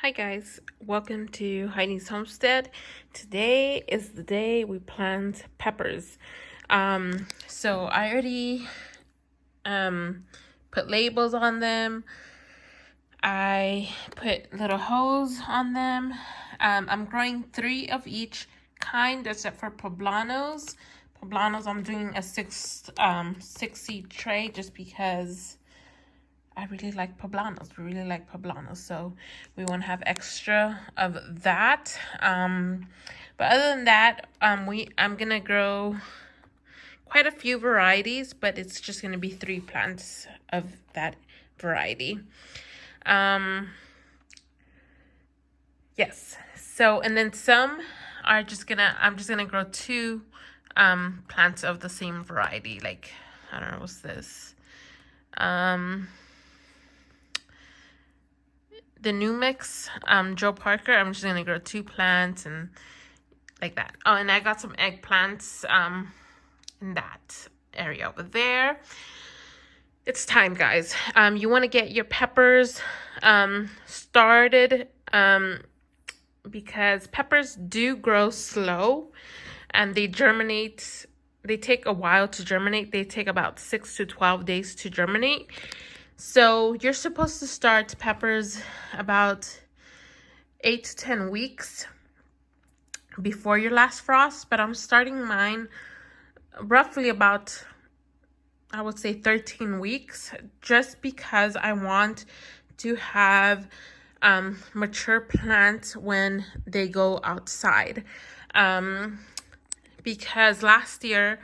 Hi guys, welcome to Heidi's Homestead. Today is the day we plant peppers. So I already put labels on them. I put little holes on them. I'm growing 3 of each kind except for poblanos. Poblanos, I'm doing a six seed tray just because I really like poblanos. We really like poblanos, so we want to have extra of that. But other than that, I'm gonna grow quite a few varieties, but it's just gonna be 3 plants of that variety. Yes. So and then some are I'm just gonna grow 2 plants of the same variety. Like I don't know what's this. The new mix, Joe Parker. I'm just gonna grow 2 plants and like that. Oh, and I got some eggplants in that area over there. It's time, guys. You want to get your peppers started because peppers do grow slow and they germinate. They take a while to germinate. They take about 6 to 12 days to germinate. So you're supposed to start peppers about 8 to 10 weeks before your last frost, but I'm starting mine roughly about, I would say 13 weeks, just because I want to have mature plants when they go outside. Because last year,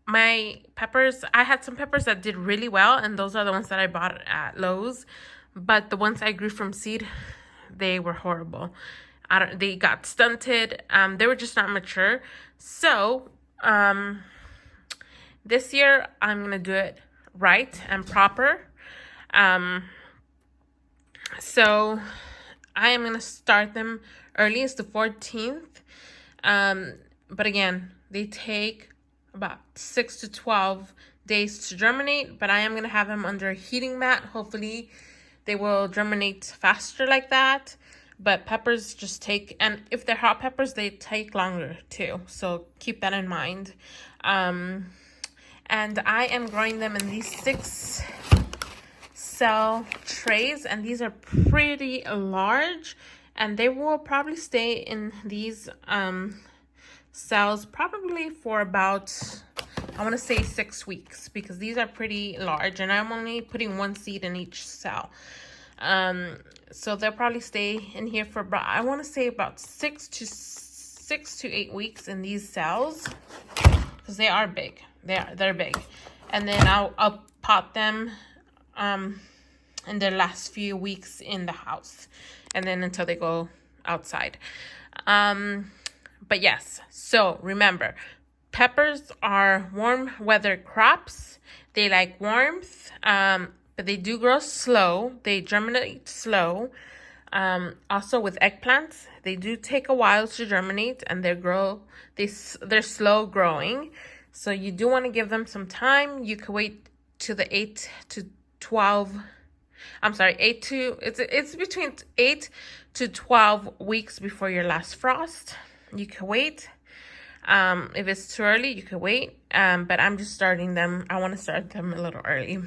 my peppers, I had some peppers that did really well, and those are the ones that I bought at Lowe's. But the ones I grew from seed, they were horrible. They got stunted. They were just not mature. So, this year I'm gonna do it right and proper. So I am gonna start them early. It's the 14th. But again, they take about 6 to 12 days to germinate, but I am going to have them under a heating mat. Hopefully they will germinate faster like that. But peppers just take, and if they're hot peppers, they take longer too. So keep that in mind. And I am growing them in these 6 cell trays, and these are pretty large, and they will probably stay in these cells probably for about, I want to say 6 weeks, because these are pretty large and I'm only putting 1 seed in each cell. So they'll probably stay in here for about, I want to say about 6 to 8 weeks in these cells, because they are big. They're big. And then I'll pot them in their last few weeks in the house, and then until they go outside. But yes, so remember, peppers are warm weather crops. They like warmth, but they do grow slow. They germinate slow. Also with eggplants, they do take a while to germinate, and they're slow growing. So you do want to give them some time. You could wait to the 8 to 12. I'm sorry, it's between 8 to 12 weeks before your last frost. You can wait. If it's too early, you can wait. But I'm just starting them. I want to start them a little early.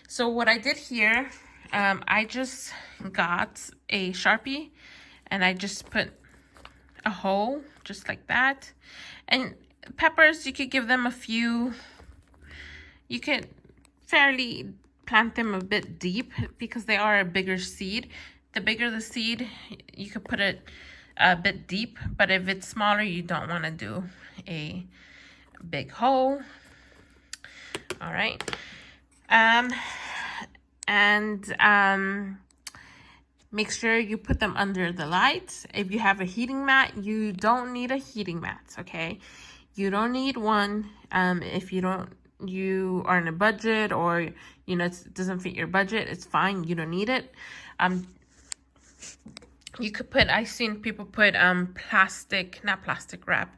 So what I did here, I just got a Sharpie and I just put a hole just like that. And peppers, you could give them a few. You could fairly plant them a bit deep because they are a bigger seed. The bigger the seed, you could put it a bit deep, but if it's smaller, you don't want to do a big hole. All right. Make sure you put them under the lights. If you have a heating mat, you don't need a heating mat, okay? You don't need one if you are in a budget, or it doesn't fit your budget. It's fine. You don't need it. You could put, I've seen people put not plastic wrap,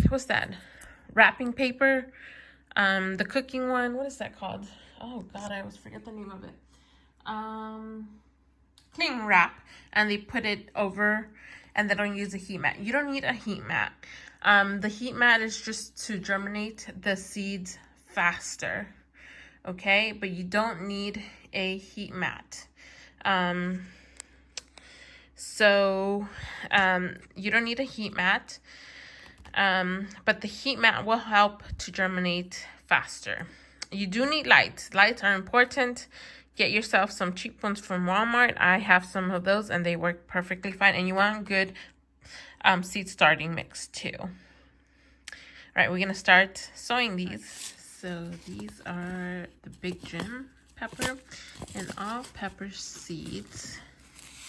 what's that, wrapping paper, the cooking one, what is that called? oh God, I always forget the name of it. Cling wrap, and they put it over, and they don't use a heat mat. You don't need a heat mat. The heat mat is just to germinate the seeds faster, okay? But you don't need a heat mat. You don't need a heat mat, but the heat mat will help to germinate faster. You do need lights. Lights are important. Get yourself some cheap ones from Walmart. I have some of those and they work perfectly fine. And you want good seed starting mix too. All right, we're gonna start sowing these. So these are the Big Jim pepper and all pepper seeds.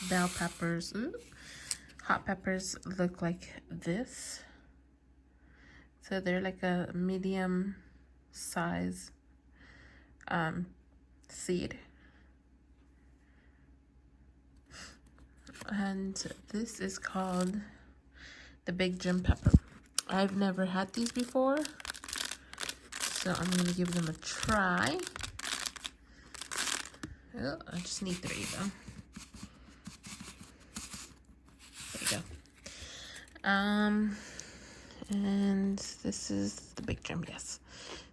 Bell peppers. Ooh. Hot peppers look like this. So they're like a medium size seed. And this is called the Big Jim pepper. I've never had these before, so I'm gonna give them a try. Oh, I just need 3 though. There you go. And this is the Big Jim, yes.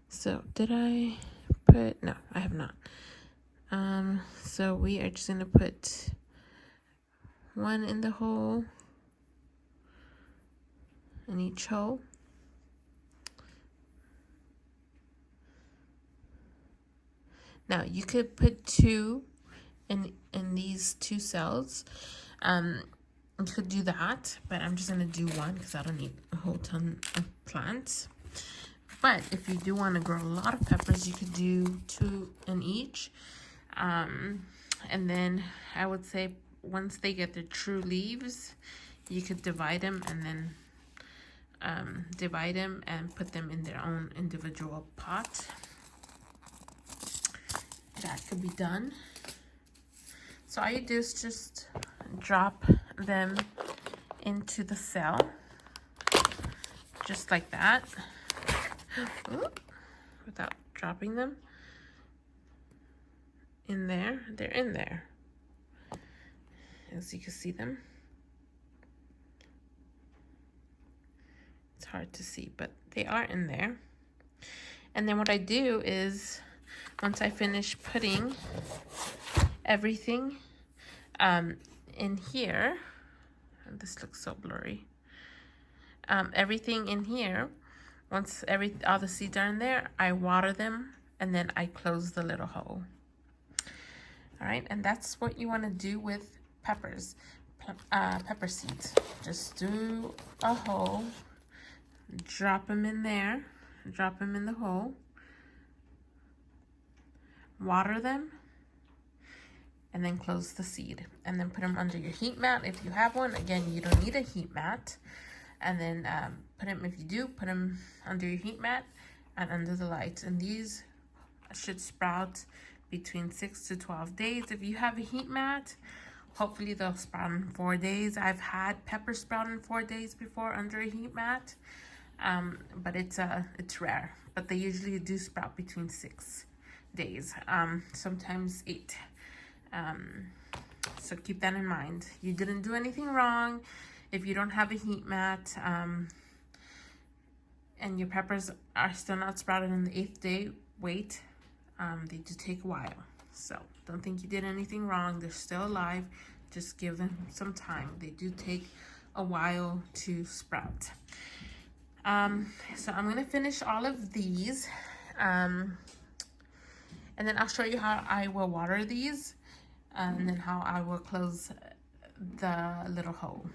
So did I put, no, I have not. So we are just gonna put 1 in the hole, in each hole. Now you could put 2 in these 2 cells. You could do that, but I'm just gonna do 1 because I don't need a whole ton of plants. But if you do want to grow a lot of peppers, you could do 2 in each. And then I would say once they get their true leaves, you could divide them and then divide them and put them in their own individual pot. That could be done. So all you do is just drop them into the cell, just like that. Ooh, without dropping them in there. They're in there, as you can see them. It's hard to see, but they are in there. And then what I do is, once I finish putting everything in here, and this looks so blurry, everything in here, once all the seeds are in there, I water them and then I close the little hole. All right, and that's what you want to do with peppers, pepper seeds. Just do a hole, drop them in there, drop them in the hole, water them, and then close the seed. And then put them under your heat mat if you have one. Again, you don't need a heat mat. And then put them, if you do, put them under your heat mat and under the lights. And these should sprout between 6 to 12 days. If you have a heat mat, hopefully they'll sprout in 4 days. I've had peppers sprout in 4 days before under a heat mat, but it's rare. But they usually do sprout between 6 days, sometimes 8. So keep that in mind. You didn't do anything wrong. If you don't have a heat mat, and your peppers are still not sprouted in the 8th day, wait. They do take a while. So don't think you did anything wrong. They're still alive. Just give them some time. They do take a while to sprout. So I'm gonna finish all of these. And then I'll show you how I will water these, and then how I will close the little hole.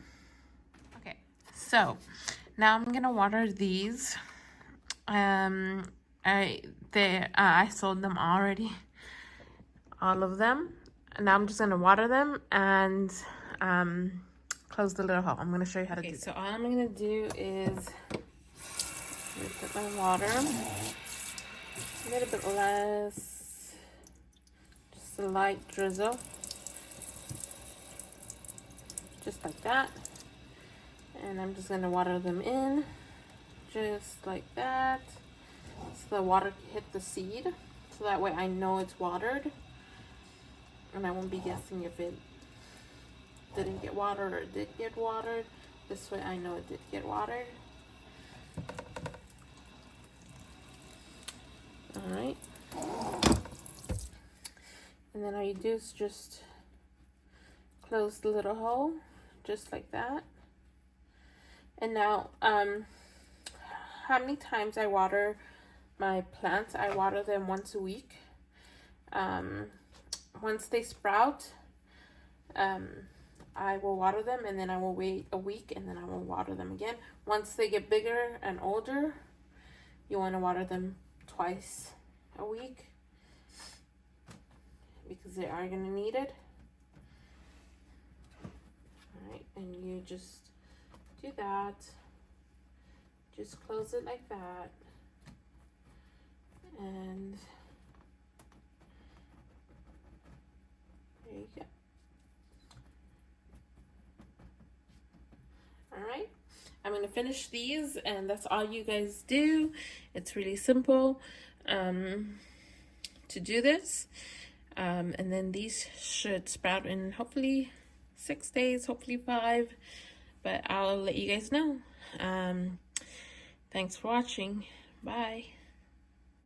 Okay, so now I'm gonna water these. I sold them already, all of them. And now I'm just gonna water them and close the little hole. I'm gonna show you how to do that. So all I'm gonna do is put my water a little bit less, just a light drizzle, just like that. And I'm just gonna water them in, just like that, so the water hit the seed. So that way I know it's watered. And I won't be guessing if it didn't get watered or did get watered. This way I know it did get watered. Alright. And then all you do is just close the little hole, just like that. And now, how many times I water my plants? I water them once a week. Once they sprout, I will water them, and then I will wait a week, and then I will water them again. Once they get bigger and older, you want to water them twice a week because they are going to need it. Alright, and you just do that. Just close it like that. And there you go. Alright, I'm going to finish these, and that's all you guys do. It's really simple to do this. And then these should sprout in hopefully 6 days, hopefully 5. But I'll let you guys know. Thanks for watching. Bye.